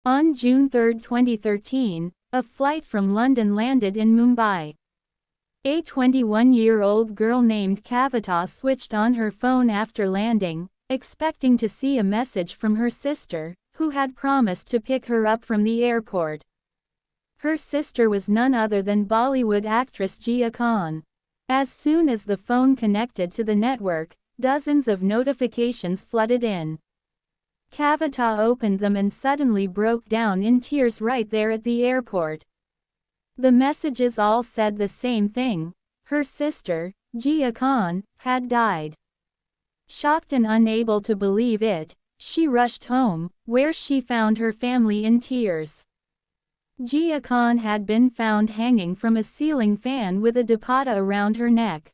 On June 3, 2013, a flight from London landed in Mumbai. A 21-year-old girl named Kavita switched on her phone after landing, expecting to see a message from her sister, who had promised to pick her up from the airport. Her sister was none other than Bollywood actress Jiah Khan. As soon as the phone connected to the network, dozens of notifications flooded in. Kavita opened them and suddenly broke down in tears right there at the airport. The messages all said the same thing: her sister, Jiah Khan, had died. Shocked and unable to believe it, she rushed home, where she found her family in tears. Jiah Khan had been found hanging from a ceiling fan with a dupatta around her neck.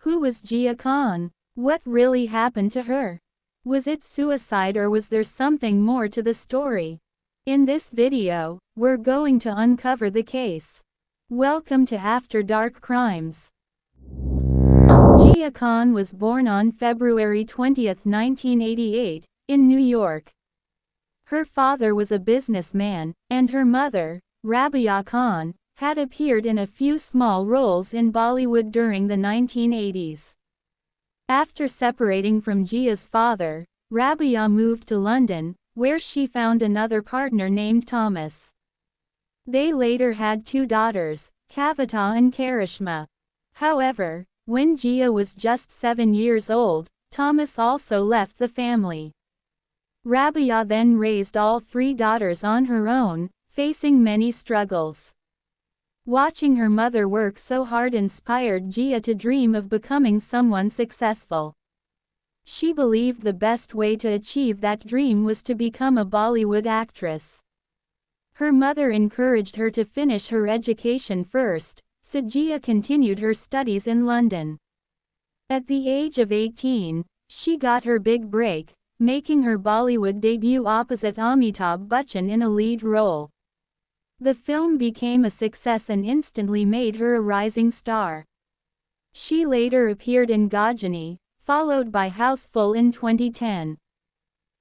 Who was Jiah Khan? What really happened to her? Was it suicide or was there something more to the story? In this video, we're going to uncover the case. Welcome to After Dark Crimes. Jiah Khan was born on February 20, 1988, in New York. Her father was a businessman, and her mother, Jiah Khan, had appeared in a few small roles in Bollywood during the 1980s. After separating from Jiah's father, Jiah moved to London, where she found another partner named Thomas. They later had two daughters, Kavita and Karishma. However, when Jiah was just 7 years old, Thomas also left the family. Jiah then raised all three daughters on her own, facing many struggles. Watching her mother work so hard inspired Jiah to dream of becoming someone successful. She believed the best way to achieve that dream was to become a Bollywood actress. Her mother encouraged her to finish her education first, so Jiah continued her studies in London. At the age of 18, she got her big break, making her Bollywood debut opposite Amitabh Bachchan in a lead role. The film became a success and instantly made her a rising star. She later appeared in Gajani, followed by Houseful in 2010.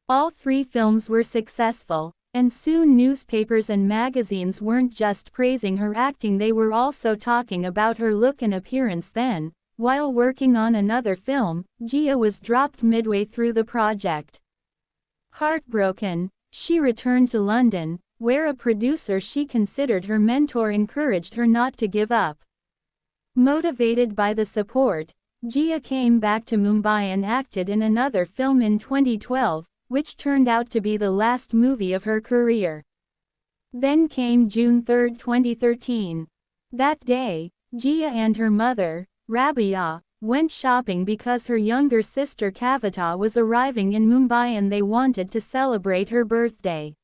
All three films were successful, and soon newspapers and magazines weren't just praising her acting, they were also talking about her look and appearance. Then, while working on another film, Jiah was dropped midway through the project. Heartbroken, she returned to London, where a producer she considered her mentor encouraged her not to give up. Motivated by the support, Jiah came back to Mumbai and acted in another film in 2012, which turned out to be the last movie of her career. Then came June 3, 2013. That day, Jiah and her mother, Jiah, went shopping because her younger sister Kavita was arriving in Mumbai and they wanted to celebrate her birthday.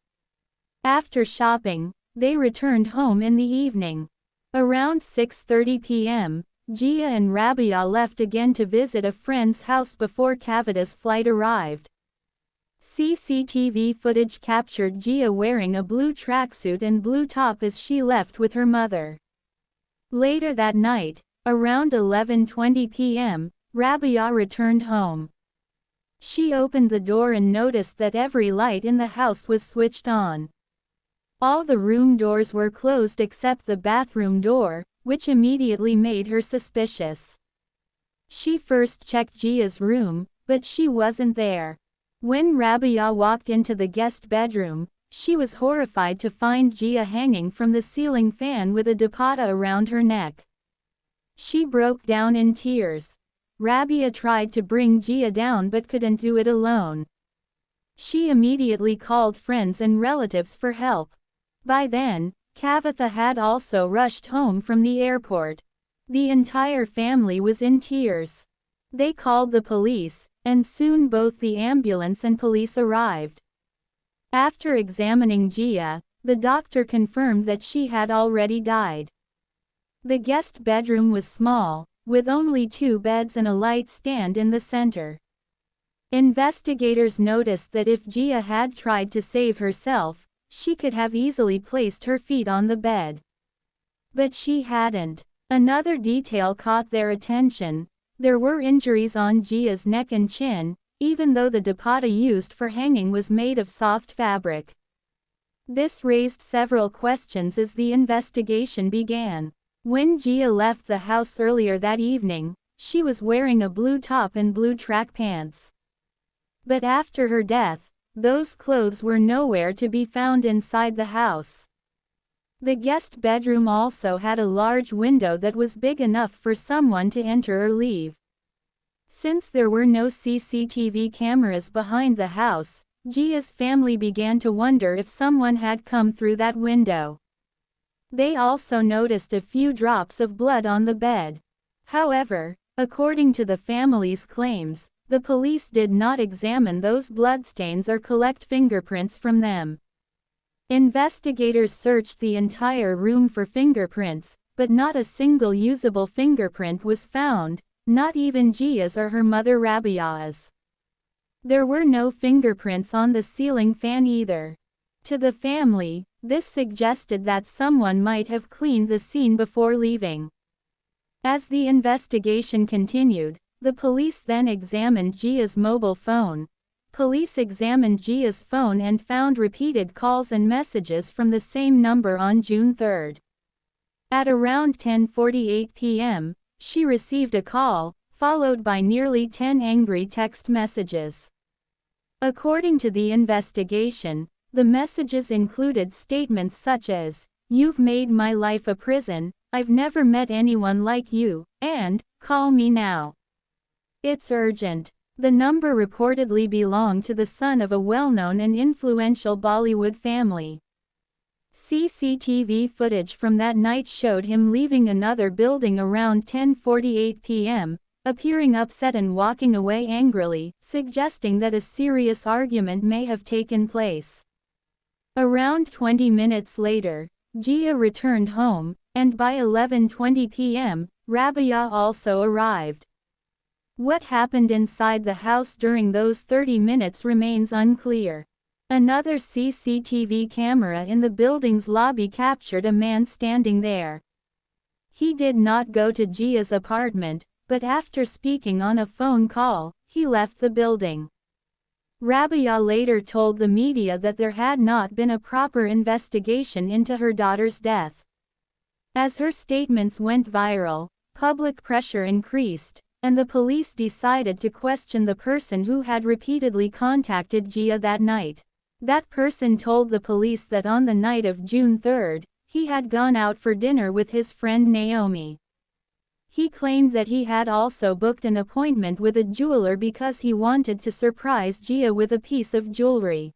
After shopping, they returned home in the evening. Around 6:30 p.m., Jiah and Jiah left again to visit a friend's house before Kavita's flight arrived. CCTV footage captured Jiah wearing a blue tracksuit and blue top as she left with her mother. Later that night, around 11:20 p.m., Jiah returned home. She opened the door and noticed that every light in the house was switched on. All the room doors were closed except the bathroom door, which immediately made her suspicious. She first checked Jiah's room, but she wasn't there. When Jiah walked into the guest bedroom, she was horrified to find Jiah hanging from the ceiling fan with a dupatta around her neck. She broke down in tears. Jiah tried to bring Jiah down but couldn't do it alone. She immediately called friends and relatives for help. By then, Kavita had also rushed home from the airport. The entire family was in tears. They called the police, and soon both the ambulance and police arrived. After examining Jiah, the doctor confirmed that she had already died. The guest bedroom was small, with only 2 beds and a light stand in the center. Investigators noticed that if Jiah had tried to save herself, she could have easily placed her feet on the bed. But she hadn't. Another detail caught their attention. There were injuries on Jiah's neck and chin, even though the dupatta used for hanging was made of soft fabric. This raised several questions as the investigation began. When Jiah left the house earlier that evening, she was wearing a blue top and blue track pants. But after her death, those clothes were nowhere to be found inside the house. The guest bedroom also had a large window that was big enough for someone to enter or leave. Since there were no CCTV cameras behind the house, Jiah's family began to wonder if someone had come through that window. They also noticed a few drops of blood on the bed. However, according to the family's claims, the police did not examine those bloodstains or collect fingerprints from them. Investigators searched the entire room for fingerprints, but not a single usable fingerprint was found, not even Jiah's or her mother Rabiah's. There were no fingerprints on the ceiling fan either. To the family, this suggested that someone might have cleaned the scene before leaving. As the investigation continued, the police then examined Jiah's mobile phone. Police examined Jiah's phone and found repeated calls and messages from the same number on June 3. At around 10:48 p.m., she received a call, followed by nearly 10 angry text messages. According to the investigation, the messages included statements such as, "You've made my life a prison, I've never met anyone like you," and, "Call me now. It's urgent." The number reportedly belonged to the son of a well-known and influential Bollywood family. CCTV footage from that night showed him leaving another building around 10:48 p.m., appearing upset and walking away angrily, suggesting that a serious argument may have taken place. Around 20 minutes later, Jiah returned home, and by 11:20 p.m., Rabiah also arrived. What happened inside the house during those 30 minutes remains unclear. Another CCTV camera in the building's lobby captured a man standing there. He did not go to Jiah's apartment, but after speaking on a phone call, he left the building. Rabiah later told the media that there had not been a proper investigation into her daughter's death. As her statements went viral, public pressure increased, and the police decided to question the person who had repeatedly contacted Jiah that night. That person told the police that on the night of June 3, he had gone out for dinner with his friend Naomi. He claimed that he had also booked an appointment with a jeweler because he wanted to surprise Jiah with a piece of jewelry.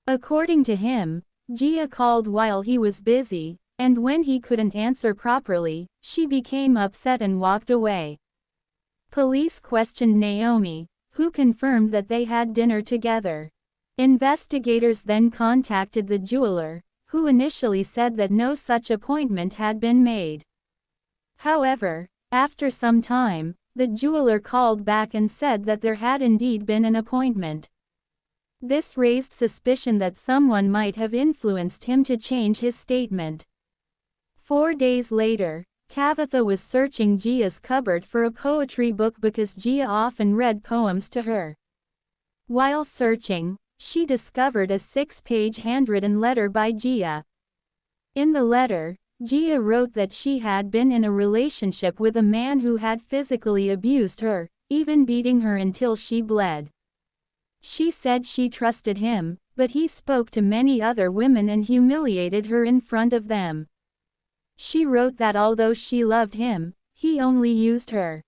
According to him, Jiah called while he was busy, and when he couldn't answer properly, she became upset and walked away. Police questioned Naomi, who confirmed that they had dinner together. Investigators then contacted the jeweler, who initially said that no such appointment had been made. However, after some time, the jeweler called back and said that there had indeed been an appointment. This raised suspicion that someone might have influenced him to change his statement. 4 days later, Kavitha was searching Jiah's cupboard for a poetry book because Jiah often read poems to her. While searching, she discovered a 6-page handwritten letter by Jiah. In the letter, Jiah wrote that she had been in a relationship with a man who had physically abused her, even beating her until she bled. She said she trusted him, but he spoke to many other women and humiliated her in front of them. She wrote that although she loved him, he only used her.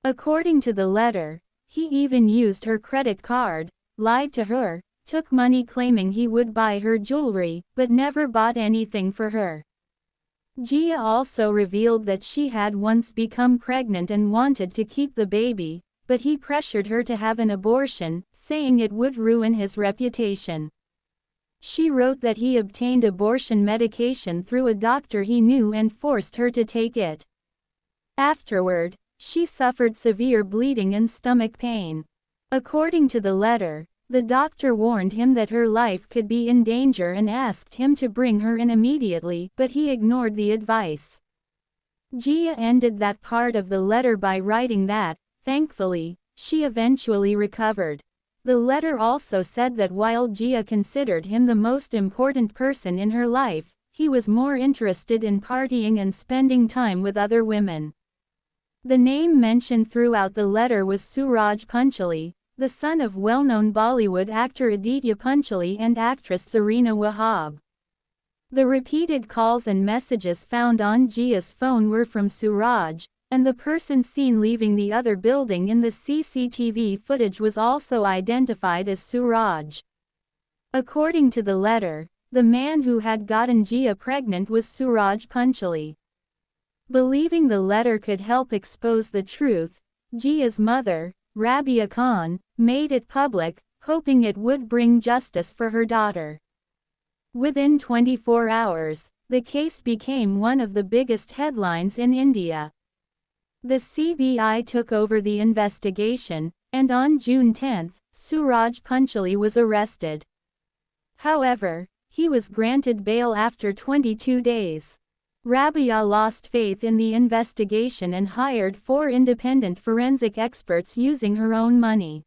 According to the letter, he even used her credit card, lied to her, took money claiming he would buy her jewelry, but never bought anything for her. Jiah also revealed that she had once become pregnant and wanted to keep the baby, but he pressured her to have an abortion, saying it would ruin his reputation. She wrote that he obtained abortion medication through a doctor he knew and forced her to take it. Afterward, she suffered severe bleeding and stomach pain. According to the letter, the doctor warned him that her life could be in danger and asked him to bring her in immediately, but he ignored the advice. Jiah ended that part of the letter by writing that, thankfully, she eventually recovered. The letter also said that while Jiah considered him the most important person in her life, he was more interested in partying and spending time with other women. The name mentioned throughout the letter was Suraj Panchali, the son of well-known Bollywood actor Aditya Panchali and actress Zarina Wahab. The repeated calls and messages found on Jiah's phone were from Suraj, and the person seen leaving the other building in the CCTV footage was also identified as Suraj. According to the letter, the man who had gotten Jiah pregnant was Suraj Panchali. Believing the letter could help expose the truth, Jiah's mother, Jiah Khan, made it public, hoping it would bring justice for her daughter. Within 24 hours, the case became one of the biggest headlines in India. The CBI took over the investigation, and on June 10, Suraj Panchali was arrested. However, he was granted bail after 22 days. Jiah lost faith in the investigation and hired 4 independent forensic experts using her own money.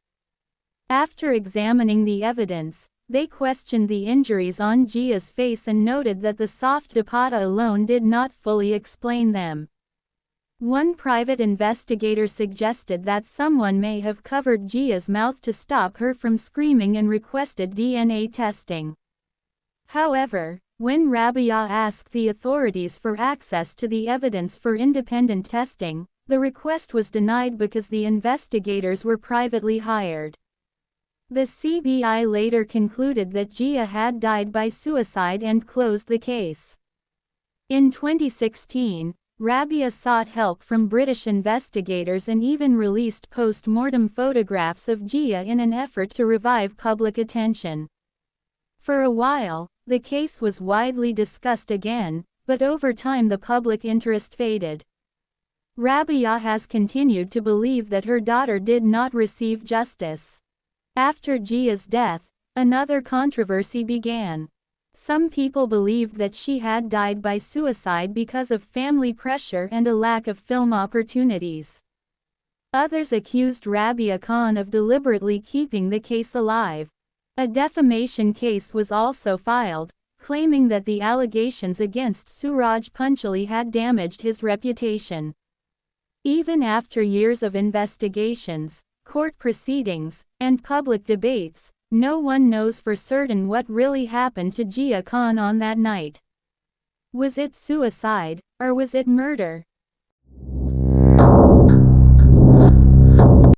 After examining the evidence, they questioned the injuries on Jiah's face and noted that the soft dupatta alone did not fully explain them. One private investigator suggested that someone may have covered Jiah's mouth to stop her from screaming and requested DNA testing. However, when Jiah asked the authorities for access to the evidence for independent testing, the request was denied because the investigators were privately hired. The CBI later concluded that Jiah had died by suicide and closed the case. In 2016, Jiah sought help from British investigators and even released post-mortem photographs of Jiah in an effort to revive public attention. For a while, the case was widely discussed again, but over time the public interest faded. Jiah has continued to believe that her daughter did not receive justice. After Jiah's death, another controversy began. Some people believed that she had died by suicide because of family pressure and a lack of film opportunities. Others accused Jiah Khan of deliberately keeping the case alive. A defamation case was also filed, claiming that the allegations against Suraj Panchali had damaged his reputation. Even after years of investigations, court proceedings, and public debates, no one knows for certain what really happened to Jiah Khan on that night. Was it suicide, or was it murder?